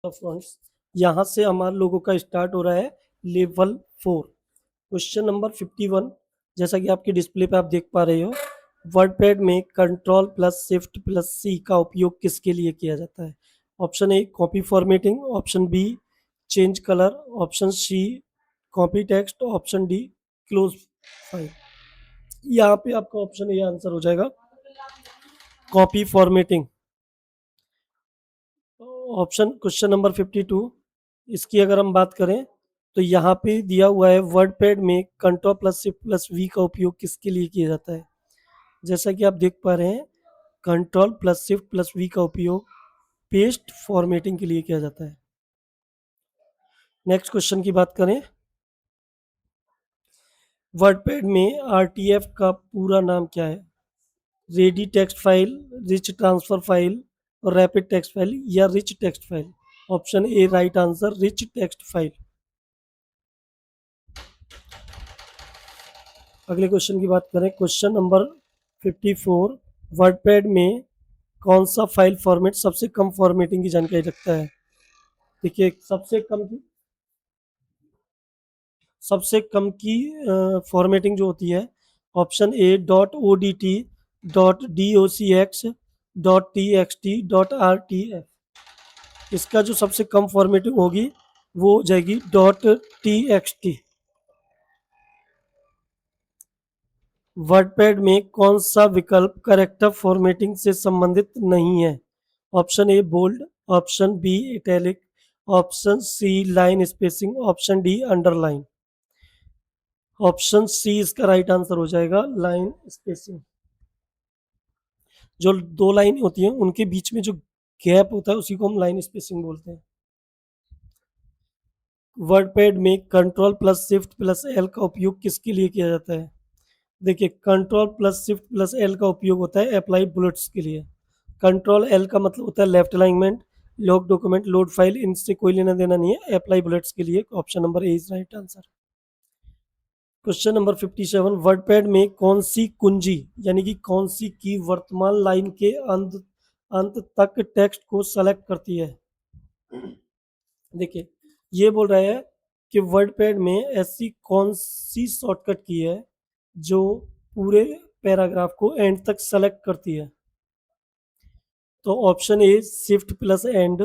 Friends, यहाँ से हमारे लोगों का स्टार्ट हो रहा है लेवल 4। Question number 51। जैसा कि आपकी डिस्प्ले पे आप देख पा रहे हो, वर्डपैड में control plus shift plus C का उपयोग किसके लिए किया जाता है? Option A copy formatting, option B change colour, option C copy text, option D close file. यहाँ पे आपका ऑप्शन ए आंसर हो जाएगा copy formatting. Option question number 52, इसकी अगर हम बात करें तो यहाँ पे दिया हुआ है वर्डपैड में control plus shift plus V का उपयोग किसके लिए किया जाता है? जैसा कि आप देख पा रहे हैं, control plus shift plus V का उपयोग पेस्ट फॉर्मेटिंग के लिए किया जाता है। नेक्स्ट क्वेश्चन की बात करें, वर्डपैड में आरटीएफ का पूरा नाम क्या है? Ready text file, rich transfer file, rapid text file या rich text file? Option A right answer, rich text file. अगले क्वेश्चन की बात करें, क्वेश्चन नंबर 54, वर्डपैड में कौन सा फाइल फॉर्मेट सबसे कम फॉर्मेटिंग की जानकारी रखता है? देखिए, सबसे कम की फॉर्मेटिंग जो होती है, option A dot O D T, dot D O C X, dot T X T, dot R T F. इसका जो सबसे कम फॉर्मेटिंग होगी वो हो जाएगी dot T X T. WordPad में कौन सा विकल्प कैरेक्टर फॉर्मेटिंग से संबंधित नहीं है? Option A bold, option B italic, option C line spacing, option D underline. Option C इसका राइट आंसर हो जाएगा, लाइन स्पेसिंग। जो दो लाइन होती हैं उनके बीच में जो गैप होता है उसी को हम लाइन स्पेसिंग बोलते हैं। वर्डपैड में control plus shift plus L का उपयोग किसके लिए किया जाता है? देखिए, control plus shift plus L का उपयोग होता है अप्लाई बुलेट्स के लिए। कंट्रोल एल का मतलब होता है left alignment, lock document, load file, इनसे कोई लेना देना नहीं है। अप्लाई बुलेट्स के लिए option number A is right answer. Question number 57, WordPad में कौन सी कुंजी यानी कि कौन सी की वर्तमान लाइन के अंत अंत तक टेक्स्ट को सेलेक्ट करती है? देखिए, ये बोल रहा है कि वर्डपैड में ऐसी कौन सी शॉर्टकट की है जो पूरे पैराग्राफ को एंड तक सेलेक्ट करती है? तो option A shift plus end,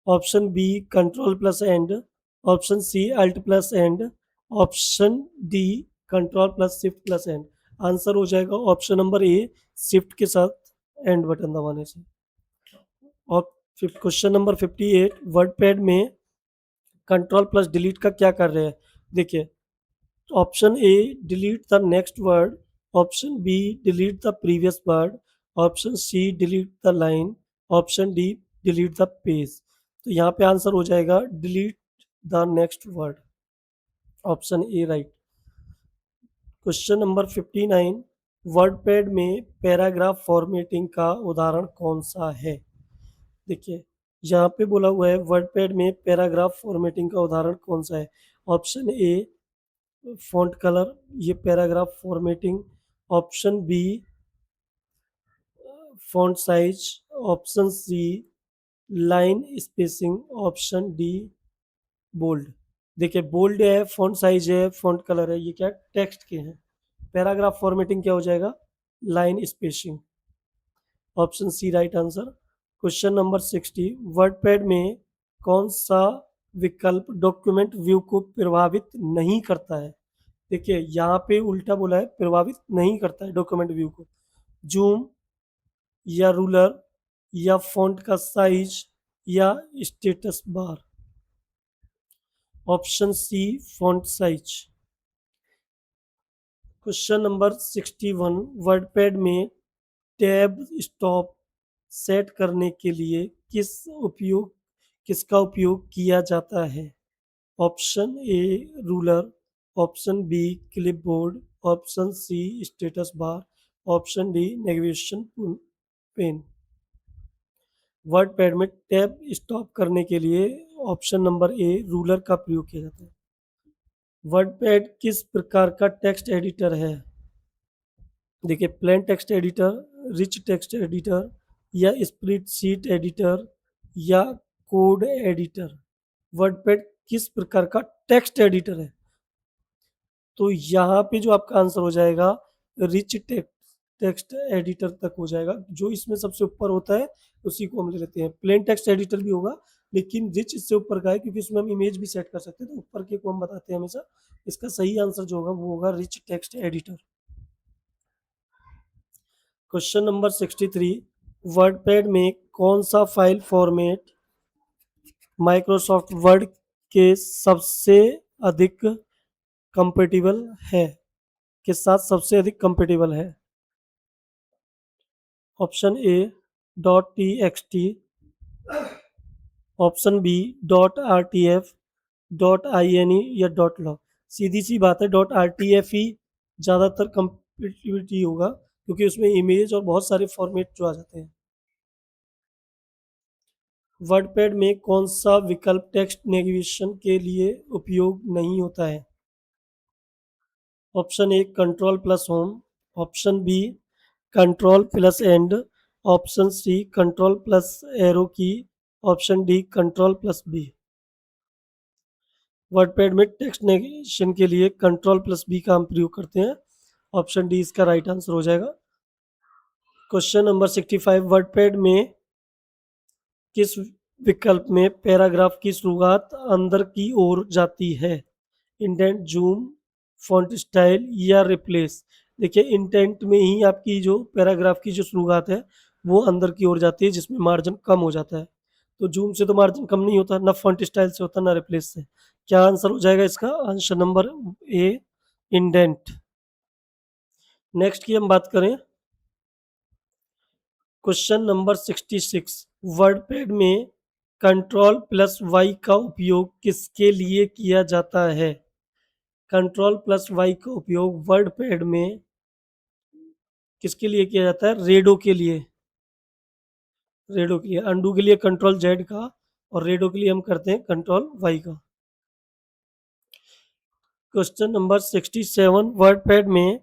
option B control plus end, option C alt plus end, option D control plus shift plus end. Answer हो जाएगा ऑप्शन नंबर ए, शिफ्ट के साथ एंड बटन दबाने से। और क्वेश्चन नंबर 58, वर्डपैड में control plus delete का क्या कार्य है? देखिए, option A delete the next word, option B delete the previous word, option C delete the line, option D delete the page. तो यहाँ पे आंसर हो जाएगा delete the next word, option A right. Question number 59, WordPad में paragraph formatting का उदाहरण कौन सा है? देखिए, यहाँ पे बोला हुआ है वर्डपैड में पैराग्राफ फॉर्मेटिंग का उदाहरण कौन सा है? ऑप्शन ए फॉन्ट कलर, ये paragraph formatting, option B font size, option C line spacing, option D bold. देखिए, बोल्ड है, फॉन्ट साइज है, फॉन्ट कलर है, ये क्या टेक्स्ट के हैं। पैराग्राफ फॉर्मेटिंग क्या हो जाएगा? Line spacing, option C right answer. Question number 60, WordPad में कौन सा विकल्प डॉक्यूमेंट व्यू को प्रभावित नहीं करता है? देखिए, यहाँ पे उल्टा बोला है, प्रभावित नहीं करता है डॉक्यूमेंट व्यू को। जूम या रूलर या फॉन्ट का साइज या status bar. Option C font size. Question number 61, WordPad में टैब स्टॉप सेट करने के लिए किसका उपयोग किया जाता है? Option A ruler, option B clipboard, option C status bar, option D navigation pane. WordPad में टैब स्टॉप करने के लिए ऑप्शन नंबर ए रूलर का प्रयोग किया जाता है। वर्डपैड किस प्रकार का टेक्स्ट एडिटर है? देखिए, plain text editor, rich text editor या स्प्रेडशीट एडिटर या कोड एडिटर। वर्डपैड किस प्रकार का टेक्स्ट एडिटर है? तो यहाँ पे जो आपका आंसर हो जाएगा रिच टेक्स्ट एडिटर तक हो जाएगा। जो इसमें सबसे ऊपर होता है उसी को हम ले लेते हैं। प्लेन टेक्स्ट एडिटर भी होगा लेकिन रिच इससे ऊपर का है क्योंकि उसमें हम इमेज भी सेट कर सकते हैं, तो ऊपर के को हम बताते हैं हमेशा। इसका सही आंसर जो होगा वो होगा rich text editor. Question number 63, WordPad में कौन सा फाइल फॉर्मेट माइक्रोसॉफ्ट वर्ड के सबसे अधिक कंपेटिबल है, के साथ सबसे अधिक कंपेटिबल है? Option A dot T X T, option B dot R T F, dot I N E या डॉट लॉग। सीधी सी बात है, डॉट आर टी एफ ही ज़्यादातर कंपेटिबिलिटी होगा क्योंकि उसमें इमेज और बहुत सारे फॉर्मेट जो आ जाते हैं। वर्डपैड में कौन सा विकल्प टेक्स्ट नेविगेशन के लिए उपयोग नहीं होता है? Option A control plus home, option B control plus end, option C control plus arrow key, option D control plus B. WordPad में टेक्स्ट नेविगेशन के लिए कंट्रोल प्लस बी का हम प्रयोग करते हैं। ऑप्शन डी इसका राइट आंसर हो जाएगा। क्वेश्चन नंबर 65, वर्डपैड में किस विकल्प में पैराग्राफ की शुरुआत अंदर की ओर जाती है? इंडेंट, जूम, फॉन्ट स्टाइल या रिप्लेस। देखिए इंटेंट में ही आपकी जो पैराग्राफ की जो शुरुआत है वो अंदर की ओर जाती है जिसमें मार्जिन कम हो जाता है। तो जूम से तो मार्जिन कम नहीं होता, ना फॉन्ट स्टाइल से होता, ना रिप्लेस से। क्या आंसर हो जाएगा इसका? Answer number A indent. Next की हम बात करें, क्वेश्चन नंबर 66, वर्डपैड में कंट्रोल प्लस वाई का उपयोग किसके लिए किया जाता है? कंट्रोल प्लस वाई का उपयोग वर्डपैड में किसके लिए किया जाता है? रेडो के लिए। रेडो के लिए, अंडू के लिए कंट्रोल जेड का, और रेडो के लिए हम करते हैं कंट्रोल वाई का। क्वेश्चन नंबर 67, वर्डपैड में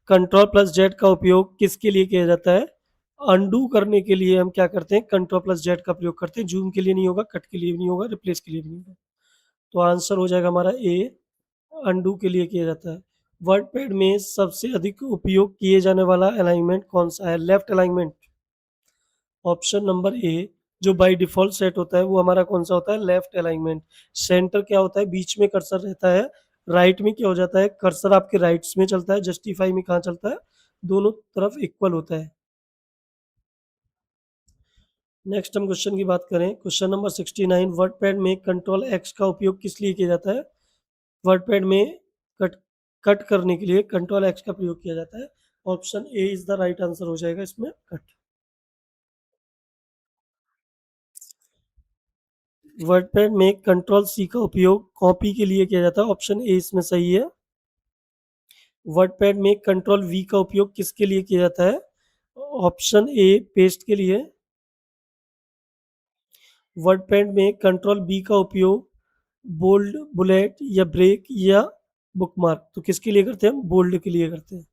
कंट्रोल प्लस जेड का उपयोग किसके लिए किया जाता है? अंडू करने के लिए हम क्या करते हैं? कंट्रोल प्लस जेड का प्रयोग करते हैं। जूम के लिए नहीं होगा, कट के लिए भी नहीं होगा, रिप्लेस के लिए भी नहीं होगा। तो आंसर हो जाएगा हमारा ए, अंडू के लिए किया जाता है। वर्डपैड में सबसे अधिक उपयोग किए जाने वाला अलाइनमेंट कौन सा है? Left alignment. ऑप्शन नंबर ए जो बाय डिफॉल्ट सेट होता है वो हमारा कौन सा होता है? Left alignment. सेंटर क्या होता है? बीच में कर्सर रहता है। राइट में क्या हो जाता है? कर्सर आपके राइट्स में चलता है। जस्टिफाई में कहाँ चलता है? दोनों तरफ इक्वल होता है। नेक्स्ट हम क्वेश्चन की बात करें, क्वेश्चन नंबर 69, वर्डपैड में कंट्रोल एक्स का उपयोग किस लिए किया जाता है? वर्डपैड में कट कट करने के लिए कंट्रोल एक्स का प्रयोग किया जाता है। Option A is the right answer हो जाएगा इसमें, कट। वर्डपैड में कंट्रोल सी का उपयोग कॉपी के लिए किया जाता है। ऑप्शन ए इसमें सही है। वर्डपैड में कंट्रोल वी का उपयोग किसके लिए किया जाता है? ऑप्शन ए पेस्ट के लिए। वर्डपैड में कंट्रोल बी का उपयोग बोल्ड, बुलेट या ब्रेक या बुकमार्क, तो किसके लिए करते हैं? हम बोल्ड के लिए करते हैं।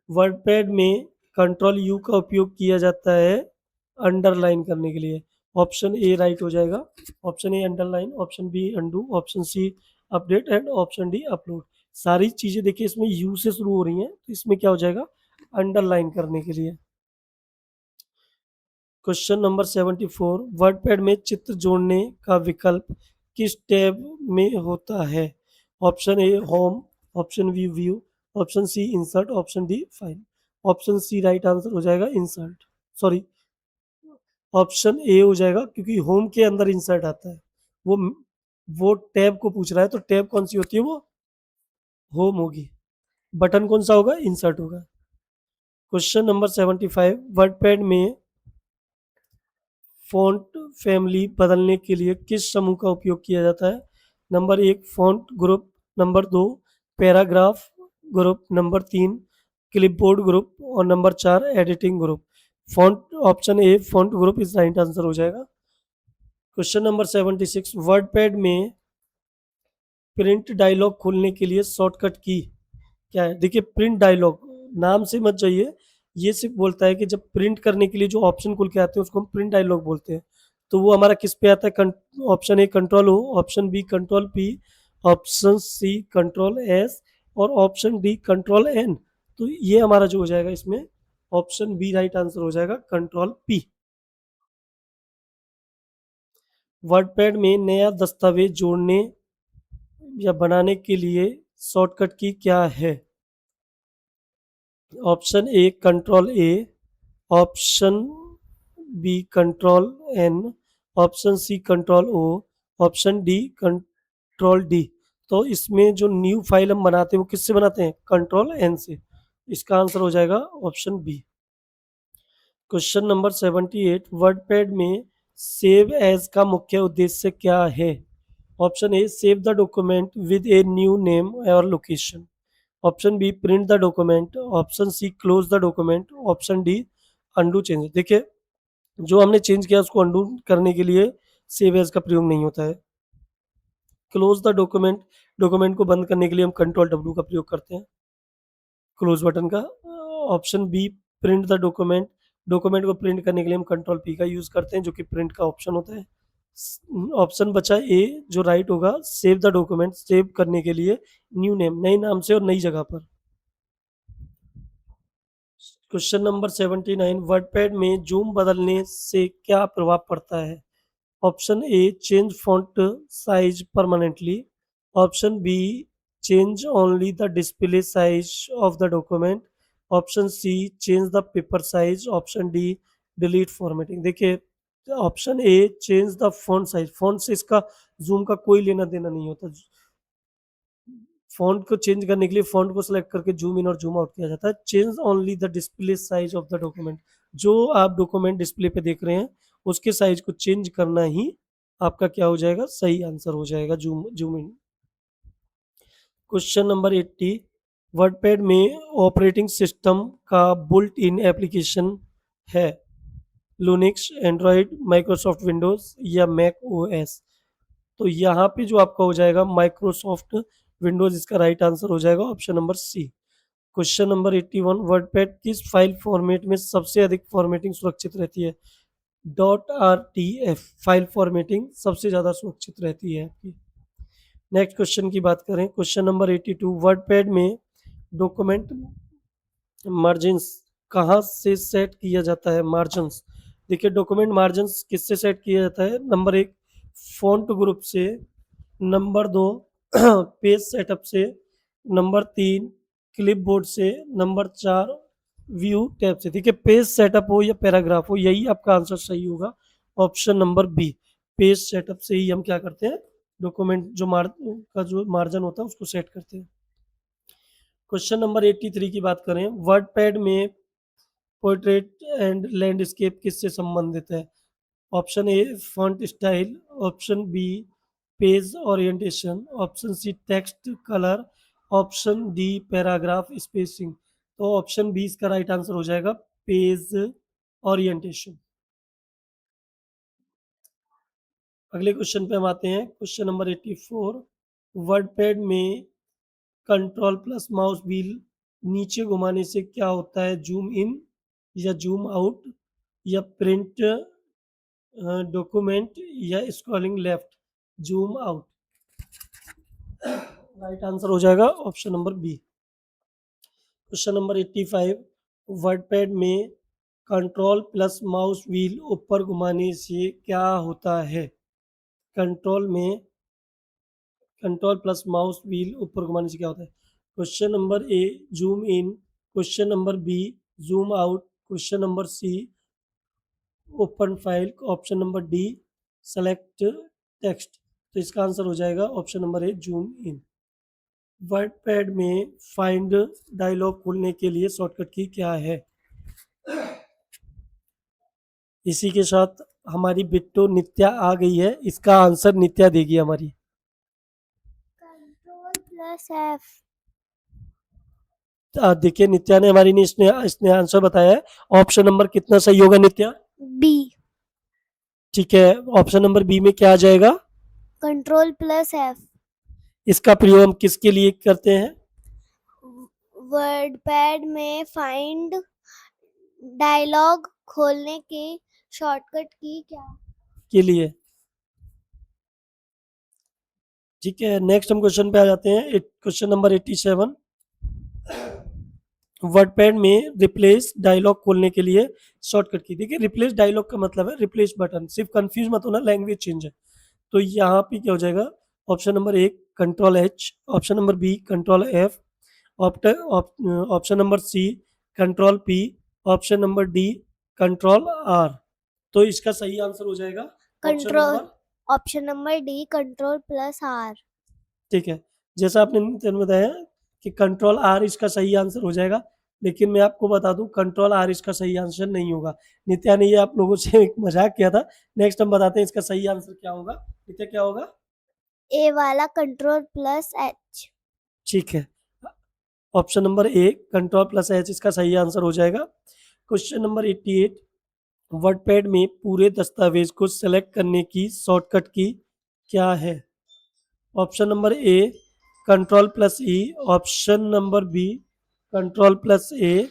वर्डपैड में कंट्रोल यू का उपयोग किया जाता है अंडरलाइन करने के लिए। ऑप्शन ए राइट हो जाएगा। Option A underline, option B undo, option C update and option D upload. सारी चीजें देखिए इसमें यू से शुरू हो रही हैं, तो इसमें क्या हो जाएगा? अंडरलाइन करने के लिए। क्वेश्चन नंबर 74, वर्डपैड में चित्र जोड़ने का विकल्प किस टैब में होता है? Option A home, option B view, option C insert, option D file. Option C right answer हो जाएगा, इंसर्ट। सॉरी, ऑप्शन ए हो जाएगा क्योंकि होम के अंदर इंसर्ट आता है। वो वो टैब को पूछ रहा है, तो टैब कौन सी होती है? वो होम होगी। बटन कौन सा होगा? इंसर्ट होगा। क्वेश्चन नंबर 75, वर्डपैड में फ़ॉन्ट फैमिली बदलने के लिए किस समूह का उपयोग किया जाता है? Number 1 font group, number 2 paragraph group, number 3 clipboard group और number 4 editing group. Font, option A font group इस राइट आंसर हो जाएगा। क्वेश्चन नंबर 76, वर्डपैड में प्रिंट डायलॉग खोलने के लिए शॉर्टकट की क्या है? देखिए प्रिंट डायलॉग नाम से मत जाइए, ये सिर्फ बोलता है कि जब प्रिंट करने के लिए जो ऑप्शन खुल के आते हैं उसको हम प्रिंट डायलॉग बोलते हैं। तो वो हमारा किस पे आता है? Option A control O, option B control P, option C control S और ऑप्शन डी कंट्रोल एन। तो ये हमारा जो हो जाएगा इसमें ऑप्शन बी राइट आंसर हो जाएगा, कंट्रोल पी। वर्डपैड में नया दस्तावेज जोड़ने या बनाने के लिए शॉर्टकट की क्या है? Option A control A, option B control N, option C control O, option D control D. तो इसमें जो न्यू फाइल हम बनाते हैं वो किससे बनाते हैं? कंट्रोल एन से। इसका आंसर हो जाएगा option B. Question number 78, WordPad में सेव एज का मुख्य उद्देश्य क्या है? Option A save the document with a new name और location, option B print the document, option C close the document, option D undo change. देखिए, जो हमने चेंज किया उसको अंडू करने के लिए सेव एज का प्रयोग नहीं होता है। क्लोज द डॉक्यूमेंट, डॉक्यूमेंट को बंद करने के लिए हम कंट्रोल डब्ल्यू का प्रयोग करते हैं, क्लोज बटन का। Option B print the document, document को प्रिंट करने के लिए हम कंट्रोल पी का यूज करते हैं, जो कि प्रिंट का ऑप्शन होता है। ऑप्शन बचा ए जो राइट होगा, सेव द डॉक्यूमेंट, सेव करने के लिए न्यू नेम, नए नाम से और नई जगह पर। क्वेश्चन नंबर 79, वर्डपैड में जूम बदलने से क्या प्रभाव पड़ता है? Option A change font size permanently, option B change only the display size of the document, option C change the paper size, option D delete formatting. देखिए, option A change the font size, font से इसका zoom का कोई लेना देना नहीं होता। Font को चेंज करने के लिए फॉन्ट को सिलेक्ट करके जूम इन और जूम आउट किया जाता है। Change only the display size of the document, जो आप डॉक्यूमेंट डिस्प्ले पे देख रहे हैं उसके साइज को चेंज करना ही आपका क्या हो जाएगा? सही आंसर हो जाएगा, zoom zoom in. Question number 80, WordPad में ऑपरेटिंग सिस्टम का बुल्ट इन एप्लीकेशन है? लिनक्स, एंड्रॉयड, माइक्रोसॉफ्ट विंडोज या मैक ओएस। तो यहाँ पे जो आपका हो जाएगा माइक्रोसॉफ्ट विंडोज, इसका राइट आंसर हो जाएगा option number C. Question number 81, WordPad किस फाइल फॉर्मेट में सबसे अधिक फॉर्मेटिंग सुरक्षित रहती है? Dot R T F file formatting सबसे ज़्यादा सुरक्षित रहती है आपकी। नेक्स्ट क्वेश्चन की बात करें, क्वेश्चन नंबर 82, वर्डपैड में डॉक्यूमेंट मार्जिन्स कहाँ से सेट किया जाता है? मार्जिन्स, देखिए डॉक्यूमेंट मार्जिन्स किससे सेट किया जाता है? नंबर एक फॉन्ट ग्रुप से, नंबर दो पेज सेटअप से, नंबर तीन क्लिपबोर्ड से, नंबर चार व्यू टैब से। देखिए, पेज सेटअप हो या पैराग्राफ हो, यही आपका आंसर सही होगा, option number B. Page setup से ही हम क्या करते हैं? डॉक्यूमेंट जो मार्जिन होता है उसको सेट करते हैं। क्वेश्चन नंबर 83 की बात करें, वर्डपैड में पोर्ट्रेट एंड लैंडस्केप किससे संबंधित है? Option A font style, option B page orientation, option C text colour, option D paragraph spacing. तो ऑप्शन बी इसका राइट आंसर हो जाएगा, पेज ओरिएंटेशन। अगले क्वेश्चन पे हम आते हैं, क्वेश्चन नंबर 84, वर्डपैड में कंट्रोल प्लस माउस व्हील नीचे घुमाने से क्या होता है? जूम इन या जूम आउट या प्रिंट डॉक्यूमेंट या scrolling left, zoom out. Right answer हो जाएगा option number B. Question number 85, WordPad में कंट्रोल प्लस माउस व्हील ऊपर घुमाने से क्या होता है? कंट्रोल में कंट्रोल प्लस माउस व्हील ऊपर घुमाने से क्या होता है? Question number A zoom in, question number B zoom out, question number C open file, option number D select text. तो इसका आंसर हो जाएगा option number A zoom in. WordPad में फाइंड डायलॉग खोलने के लिए शॉर्टकट की क्या है? इसी के साथ हमारी बिट्टू नित्या आ गई है, इसका आंसर नित्या देगी हमारी। Control plus F. देखिए, नित्या ने हमारी ने इसने इसने आंसर बताया है। ऑप्शन नंबर कितना सही होगा नित्या? बी। ठीक है, ऑप्शन नंबर बी में क्या आ जाएगा? Control plus F. इसका प्रयोग हम किसके लिए करते हैं? वर्डपैड में फाइंड डायलॉग खोलने की शॉर्टकट की क्या? के लिए। ठीक है, नेक्स्ट हम क्वेश्चन पे आ जाते हैं। क्वेश्चन नंबर 87, वर्डपैड में रिप्लेस डायलॉग खोलने के लिए शॉर्टकट की। देखिए रिप्लेस डायलॉग का मतलब है रिप्लेस बटन, सिर्फ कंफ्यूज मत होना, लैंग्वेज चेंज है। तो यहाँ पे क्या हो जाएगा, option number A control H, option number B control F, option number C control P, option number D control R. तो इसका सही आंसर हो जाएगा control, option number D control plus R. ठीक है, जैसा आपने नित्य ने बताया कि कंट्रोल आर इसका सही आंसर हो जाएगा, लेकिन मैं आपको बता दूं कंट्रोल आर इसका सही आंसर नहीं होगा। नित्या ने ये आप लोगों से एक मजाक किया था। नेक्स्ट हम बताते हैं इसका सही आंसर क्या होगा। नित्या क्या होगा? ए वाला कंट्रोल प्लस एच। ठीक है, option number A control plus H इसका सही आंसर हो जाएगा। क्वेश्चन नंबर 88, वर्डपैड में पूरे दस्तावेज को सेलेक्ट करने की शॉर्टकट की क्या है? Option number A control plus E, option number B control plus A,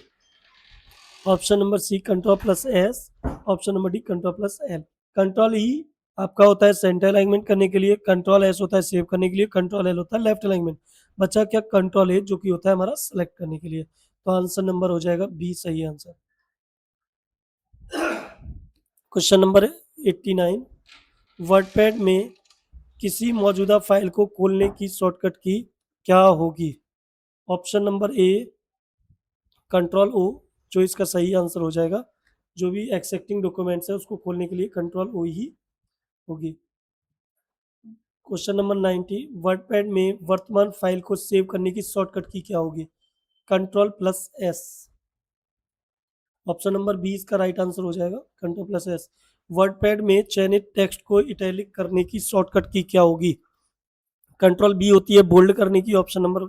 option number C control plus S, option number D control plus L. Control E आपका होता है सेंटर अलाइनमेंट करने के लिए, कंट्रोल एस होता है सेव करने के लिए, कंट्रोल एल होता है लेफ्ट अलाइनमेंट। बचा क्या? कंट्रोल ए जो कि होता है हमारा सेलेक्ट करने के लिए। तो आंसर नंबर हो जाएगा बी सही आंसर। क्वेश्चन नंबर 89, वर्डपैड में किसी मौजूदा फाइल को खोलने की शॉर्टकट की क्या होगी? Option number A control O, जो इसका सही आंसर हो जाएगा। जो भी एक्सेप्टिंग डॉक्यूमेंट्स है उसको खोलने के लिए कंट्रोल ओ ही होगी। क्वेश्चन नंबर 90, वर्डपैड में वर्तमान फाइल को सेव करने की शॉर्टकट की क्या होगी? Control plus S. Option number B इसका राइट आंसर हो जाएगा, कंट्रोल प्लस एस। वर्डपैड में चयनित टेक्स्ट को इटैलिक करने की शॉर्टकट की क्या होगी? कंट्रोल बी होती है बोल्ड करने की, option number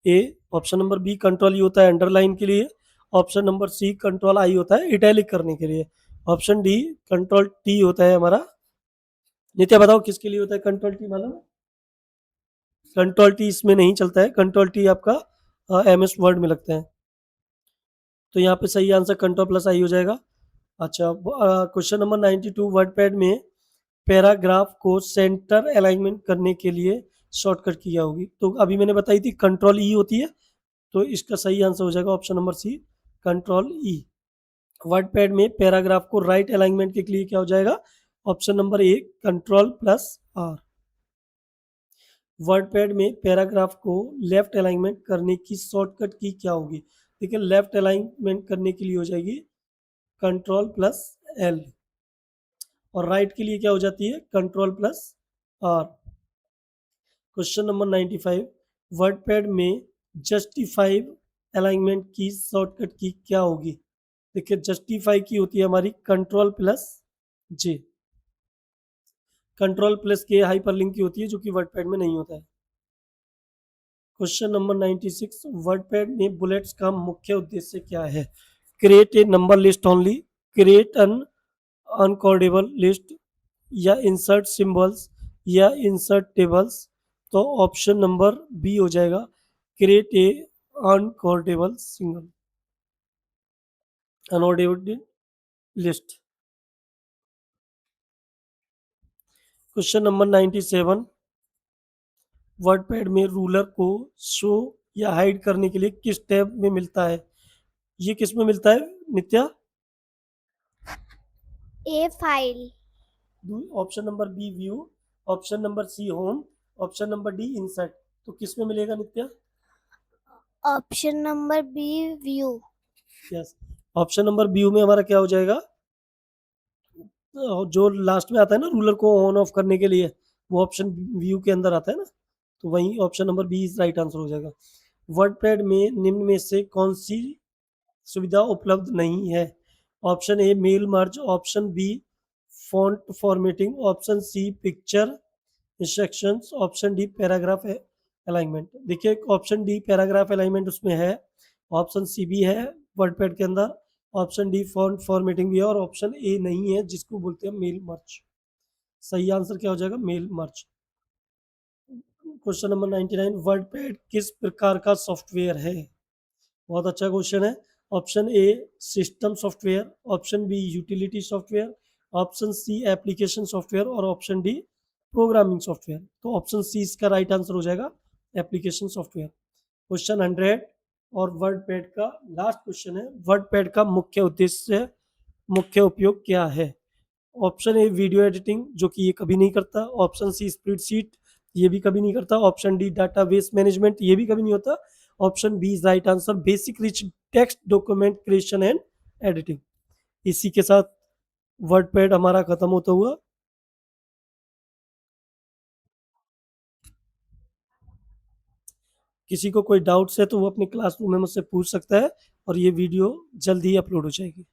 A. Option number B control E होता है अंडरलाइन के लिए, option number C control I होता है इटैलिक करने के लिए, ऑप्शन डी कंट्रोल टी होता है हमारा। नित्या बताओ किसके लिए होता है कंट्रोल टी मालूम? कंट्रोल टी इसमें नहीं चलता है, कंट्रोल टी आपका एमएस वर्ड में लगता है। तो यहाँ पे सही आंसर कंट्रोल प्लस आई हो जाएगा। अच्छा, क्वेश्चन नंबर 92, वर्डपैड में पैराग्राफ को सेंटर अलाइनमेंट करने के लिए शॉर्टकट की क्या होगी? तो अभी मैंने बताई थी कंट्रोल ई होती है, तो इसका सही आंसर हो जाएगा option number C control E. WordPad में पैराग्राफ को राइट अलाइनमेंट के लिए क्या हो जाएगा? Option number A control plus R. WordPad में पैराग्राफ को लेफ्ट अलाइनमेंट करने की शॉर्टकट की क्या होगी? देखिए लेफ्ट अलाइनमेंट करने के लिए हो जाएगी कंट्रोल प्लस एल, और राइट के लिए क्या हो जाती है? Control plus R. Question number 95, WordPad में जस्टिफाई अलाइनमेंट की शॉर्टकट की क्या होगी? देखिए जस्टिफाई की होती है हमारी control plus J, control plus K hyperlink की होती है जो कि वर्डपैड में नहीं होता है। क्वेश्चन नंबर 96, वर्डपैड में बुलेट्स का मुख्य उद्देश्य क्या है? Create a number list only, create an uncodable list, या इंसर्ट सिंबल्स, या इंसर्ट टेबल्स। तो ऑप्शन नंबर बी हो जाएगा create a uncodable single unorderable list. Question number 97, WordPad में रूलर को शो या हाइड करने के लिए किस टैब में मिलता है? ये किस में मिलता है Nitya? A file. Option number B view, option number C home, option number D insert. तो किस में मिलेगा Nitya? Option number B view. Yes, option number B में हमारा क्या हो जाएगा? जो लास्ट में आता है ना रूलर को ऑन ऑफ करने के लिए, वो ऑप्शन व्यू के अंदर आता है ना, तो वही option number B is right answer हो जाएगा। वर्डपैड में निम्न में से कौन सी सुविधा उपलब्ध नहीं है? Option A mail merge, option B font formatting, option C picture instructions, option D paragraph alignment. देखिए ऑप्शन डी पैराग्राफ अलाइनमेंट उसमें है, ऑप्शन सी भी है वर्डपैड के अंदर, ऑप्शन डी फॉन्ट फॉर्मेटिंग भी है, और ऑप्शन ए नहीं है जिसको बोलते हैं मेल मर्ज। सही आंसर क्या हो जाएगा? Mail merge. Question number 99, WordPad किस प्रकार का सॉफ्टवेयर है? बहुत अच्छा क्वेश्चन है। Option A system software, option B utility software, option C application software और ऑप्शन डी प्रोग्रामिंग सॉफ्टवेयर। तो ऑप्शन सी इसका राइट आंसर हो जाएगा, एप्लीकेशन सॉफ्टवेयर। क्वेश्चन 100 और वर्डपैड का लास्ट क्वेश्चन है, वर्डपैड का मुख्य उद्देश्य, मुख्य उपयोग क्या है? ऑप्शन ए वीडियो एडिटिंग, जो कि ये कभी नहीं करता। ऑप्शन सी स्प्रेडशीट, ये भी कभी नहीं करता। ऑप्शन डी डाटाबेस मैनेजमेंट, ये भी कभी नहीं होता। Option B is right answer, basic rich text document creation and editing. इसी के साथ वर्डपैड हमारा खत्म होता हुआ। किसी को कोई डाउट्स है तो वो अपने क्लासरूम में मुझसे पूछ सकता है, और ये वीडियो जल्द ही अपलोड हो जाएगी।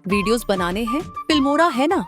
वीडियोस बनाने हैं, फिल्मोरा है ना।